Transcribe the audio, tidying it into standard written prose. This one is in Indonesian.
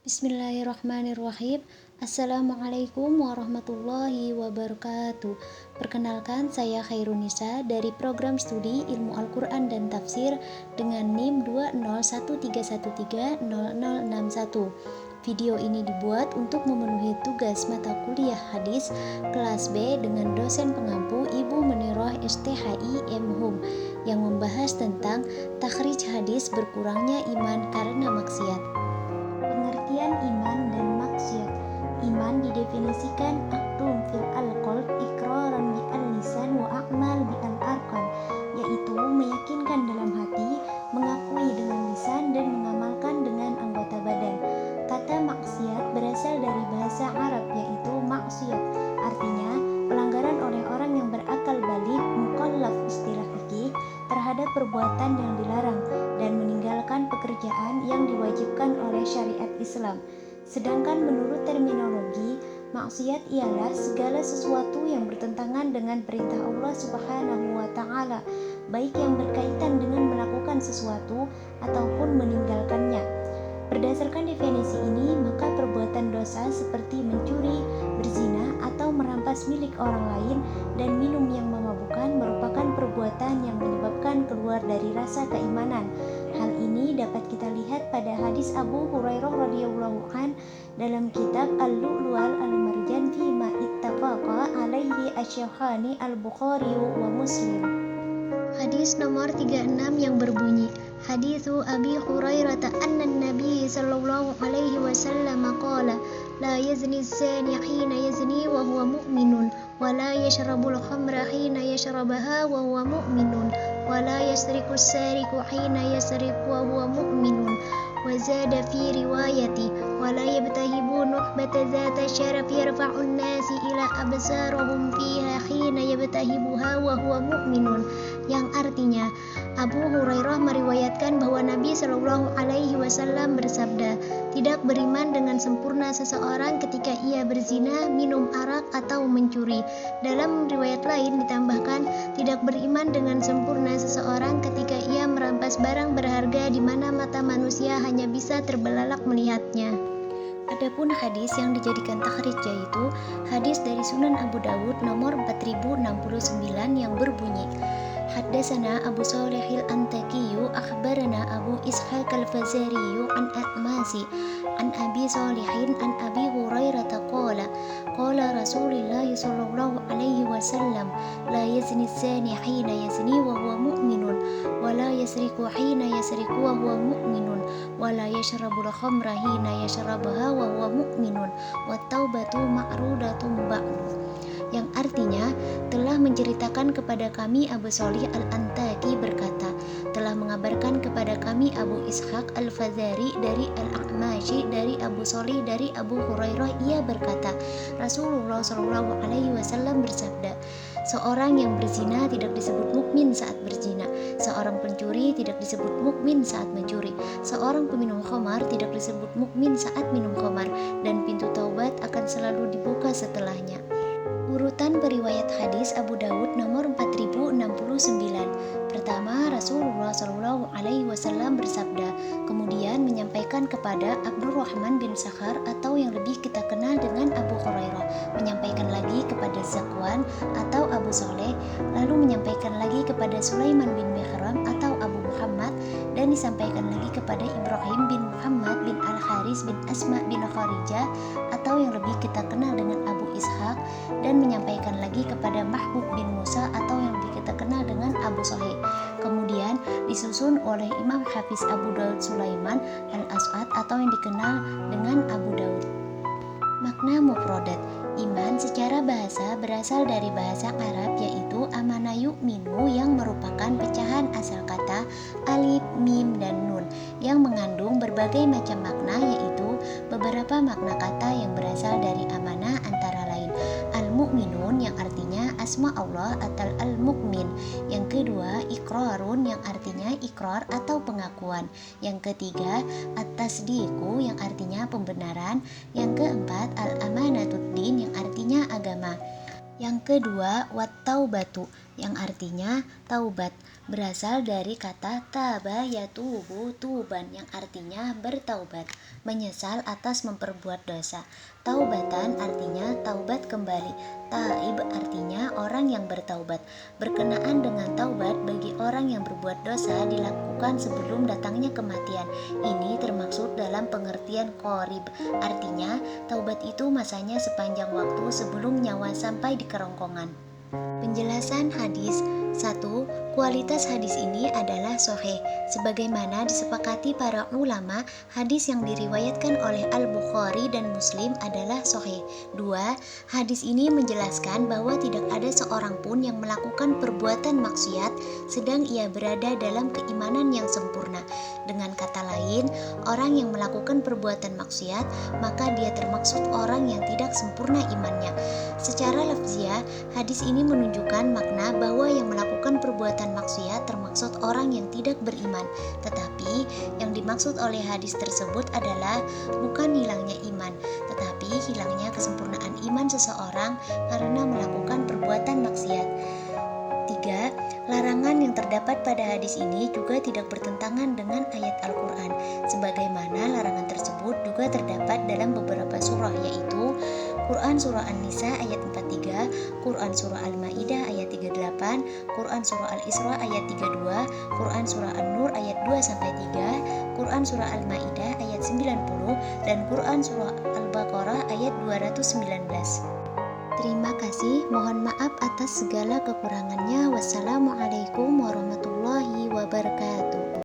Bismillahirrahmanirrahim. Assalamualaikum warahmatullahi wabarakatuh. Perkenalkan, saya Khairunisa dari program studi Ilmu Al-Quran dan Tafsir dengan NIM 20131300061. Video ini dibuat untuk memenuhi tugas mata kuliah hadis kelas B dengan dosen pengampu Ibu Menirah STHI M.Hum yang membahas tentang takhrij hadis berkurangnya iman karena maksiat. Pengertian iman dan maksiat. Iman didefinisikan aqdun fil al-qalb iqraran bi al-lisan wa a'mal bi al-arkan, yaitu meyakinkan dalam hati, mengakui dengan lisan dan mengamalkan dengan anggota badan. Kata maksiat berasal dari bahasa Arab yaitu maksiat, artinya pelanggaran oleh orang yang berakal balik mukallaf istilah fikih terhadap perbuatan yang dilarang dan meninggalkan pekerjaan yang diwajibkan oleh syariat Islam. Sedangkan menurut terminologi, maksiat ialah segala sesuatu yang bertentangan dengan perintah Allah Subhanahu wa taala, baik yang berkaitan dengan melakukan sesuatu ataupun meninggalkannya. Berdasarkan definisi ini, maka perbuatan dosa seperti mencuri, berzina, atau merampas milik orang lain dan minum yang memabukkan merupakan perbuatan yang menyebabkan keluar dari rasa keimanan. Hal ini dapat kita lihat pada hadis Abu Hurairah radhiyallahu an dalam kitab Al-Lu'lu'al Al-Marjan fi ma ittafaqa alaihi asy-Syakhani Al-Bukhari wa Muslim. Hadis nomor 36 yang berbunyi, Haditsu Abi Hurairah anna Nabi sallallahu alaihi wasallam qala la yazni az-zani hina yazni wa huwa mu'minun wa la yashrabul khamra hina yashrabaha wa huwa mu'minun wa la yasriqu as-sariqu hina yasriqu wa huwa mu'minun wa zada fi riwayati wa la yabtahibu nuhbata zata syaraf yarfa'u an-nasi ila absarahum fiha hina yabtahibuha wa huwa mu'minun, yang artinya Abu Hurairah meriwayatkan bahwa Nabi Shallallahu Alaihi Wasallam bersabda, tidak beriman dengan sempurna seseorang ketika ia berzina, minum arak atau mencuri. Dalam riwayat lain ditambahkan, tidak beriman dengan sempurna seseorang ketika ia merampas barang berharga di mana mata manusia hanya bisa terbelalak melihatnya. Adapun hadis yang dijadikan takhrij yaitu hadis dari Sunan Abu Dawud nomor 4069 yang berbunyi, Haddatsana Abu Shalih al-Antaki akhbarana Abu Ishaq al-Fazari an A'masi an Abi Shalihin an Abi Hurairah qala qala Rasulullah sallallahu alaihi wasallam la yazni az-zani hina yazni wa huwa mu'minun wa la yasriqu hina yasriqu wa huwa mu'minun wa la yashrabul khamra hina yashrabaha wa huwa mu'minun wa taubatu ma'rudatun ba'du, yang artinya telah menceritakan kepada kami Abu Shalih al-Antaki berkata, telah mengabarkan kepada kami Abu Ishaq al-Fazari dari Al-A'mashi dari Abu Shalih dari Abu Hurairah, ia berkata, Rasulullah Shallallahu Alaihi Wasallam bersabda, seorang yang berzina tidak disebut mukmin saat berzina, seorang pencuri tidak disebut mukmin saat mencuri, seorang peminum khamar tidak disebut mukmin saat minum khamar, dan pintu taubat akan selalu dibuka setelahnya. Urutan periwayat hadis Abu Dawud nomor 4069. Pertama, Rasulullah Shallallahu Alaihi Wasallam bersabda, kemudian menyampaikan kepada Abdurrahman bin Sakhar atau yang lebih kita kenal dengan Abu Hurairah, menyampaikan lagi kepada Zakwan atau Abu Saleh, lalu menyampaikan lagi kepada Sulaiman bin Mihram atau Abu Muhammad, dan disampaikan lagi kepada Ibrahim bin Muhammad bin Al-Haris bin Asma bin Kharijah atau yang lebih kita kenal dengan Abu Ishaq, dan menyampaikan lagi kepada Mahbub bin Musa atau yang lebih kita kenal dengan Abu Sahih. Kemudian disusun oleh Imam Hafiz Abu Daud Sulaiman Al-As'ad atau yang dikenal dengan Abu Daud. Makna mufradat. Iman secara bahasa berasal dari bahasa Arab yaitu amana yu'minu, yang merupakan pecahan asal kata alif, mim, dan nun yang mengandung berbagai macam makna, yaitu beberapa makna kata yang berasal dari amanah antara lain al-mu'minun yang artinya asma Allah atau al-mu'min, yang kedua iqrarun yang artinya ikrar atau pengakuan, yang ketiga at-tasdiqu yang artinya pembenaran, yang keempat al-amanatuddin yang artinya agama, yang kedua wat taubatu yang artinya taubat. berasal dari kata taba yatubu tuban yang artinya bertaubat, menyesal atas memperbuat dosa. Taubatan artinya taubat kembali. Taib artinya orang yang bertaubat. Berkenaan dengan taubat bagi orang yang berbuat dosa dilakukan sebelum datangnya kematian. Ini termaksud dalam pengertian qorib. Artinya taubat itu masanya sepanjang waktu sebelum nyawa sampai di kerongkongan. Penjelasan hadis. 1. Kualitas hadis ini adalah sahih. Sebagaimana disepakati para ulama, hadis yang diriwayatkan oleh Al-Bukhari dan Muslim adalah sahih. 2. Hadis ini menjelaskan bahwa tidak ada seorang pun yang melakukan perbuatan maksiat sedang ia berada dalam keimanan yang sempurna. Dengan kata lain, orang yang melakukan perbuatan maksiat, maka dia termaksud orang yang tidak sempurna imannya. Secara lafziah, hadis ini menunjukkan makna bahwa yang melakukan perbuatan maksiat termaksud orang yang tidak beriman. Tetapi yang dimaksud oleh hadis tersebut adalah bukan hilangnya iman, tetapi hilangnya kesempurnaan iman seseorang karena melakukan perbuatan maksiat. 3. Larangan yang terdapat pada hadis ini juga tidak bertentangan dengan ayat Al-Quran, sebagaimana larangan tersebut juga terdapat dalam beberapa surah, yaitu Quran Surah An-Nisa ayat 43, Quran Surah Al-Ma'idah ayat 38, Quran Surah Al-Isra ayat 32, Quran Surah An-Nur ayat 2-3, Quran Surah Al-Ma'idah ayat 90, dan Quran Surah Al-Baqarah ayat 219. Terima kasih, mohon maaf atas segala kekurangannya. Wassalamualaikum warahmatullahi wabarakatuh.